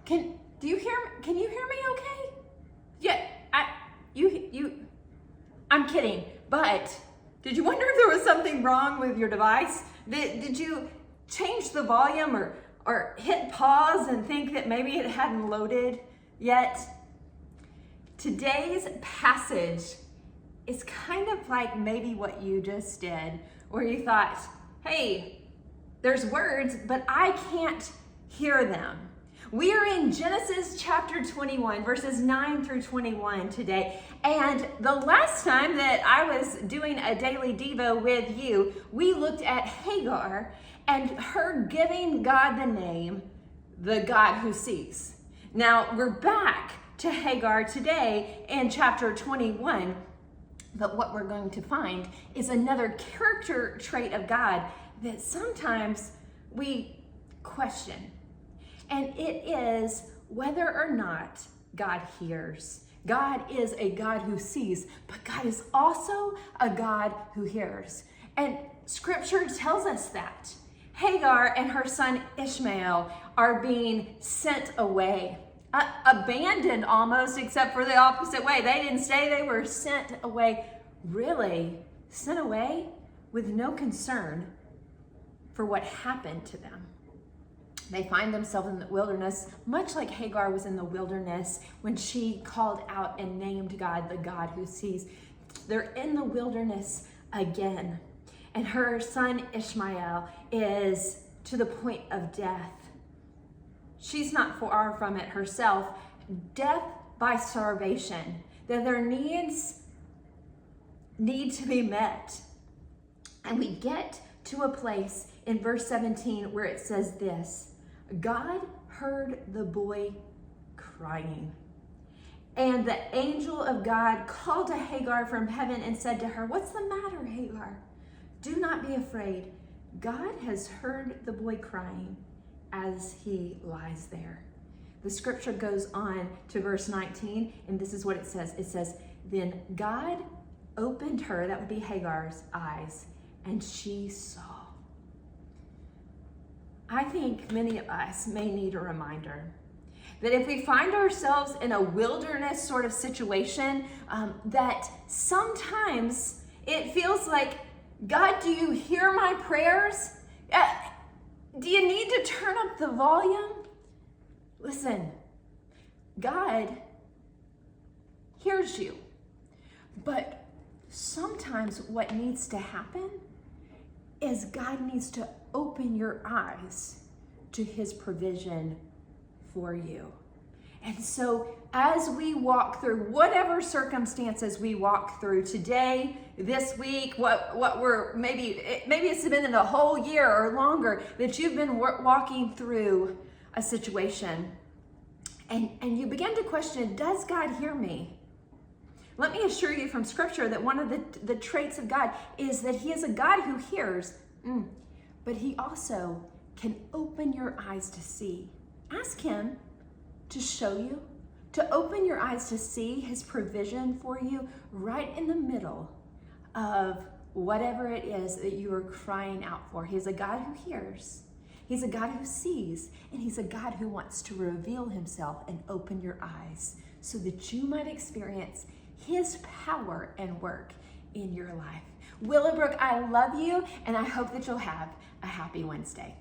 Can you hear me okay? Yeah, I'm kidding, but did you wonder if there was something wrong with your device? Did you change the volume or hit pause and think that maybe it hadn't loaded yet? Today's passage is kind of like maybe what you just did, where you thought, hey, there's words, but I can't hear them. We are in Genesis chapter 21, verses 9 through 21 today. And the last time that I was doing a daily Devo with you, we looked at Hagar and her giving God the name, the God who sees. Now we're back to Hagar today in chapter 21. But what we're going to find is another character trait of God that sometimes we question. And it is whether or not God hears. God is a God who sees, but God is also a God who hears. And scripture tells us that. Hagar and her son Ishmael are being sent away, abandoned almost, except for the opposite way. They didn't stay, they were sent away. Really, sent away with no concern for what happened to them. They find themselves in the wilderness, much like Hagar was in the wilderness when she called out and named God, the God who sees. They're in the wilderness again. And her son Ishmael is to the point of death. She's not far from it herself. Death by starvation. That their needs need to be met. And we get to a place in verse 17 where it says this: God heard the boy crying. And the angel of God called to Hagar from heaven and said to her, "What's the matter, Hagar? Do not be afraid. God has heard the boy crying as he lies there." The scripture goes on to verse 19, and this is what it says. It says, "Then God opened her," that would be Hagar's, eyes, "and she saw." I think many of us may need a reminder that if we find ourselves in a wilderness sort of situation, that sometimes it feels like, God, do you hear my prayers? Do you need to turn up the volume? Listen, God hears you, but sometimes what needs to happen is God needs to open your eyes to his provision for you. And so as we walk through whatever circumstances we walk through today, this week, what we're maybe it's been in a whole year or longer that you've been walking through a situation, and you begin to question, does God hear me? Let me assure you from scripture that one of the traits of God is that he is a God who hears, but he also can open your eyes to see. Ask him to show you, to open your eyes to see his provision for you right in the middle of whatever it is that you are crying out for. He's a God who hears. He's a God who sees, and he's a God who wants to reveal himself and open your eyes so that you might experience his power and work in your life. Willowbrook, I love you, and I hope that you'll have a happy Wednesday.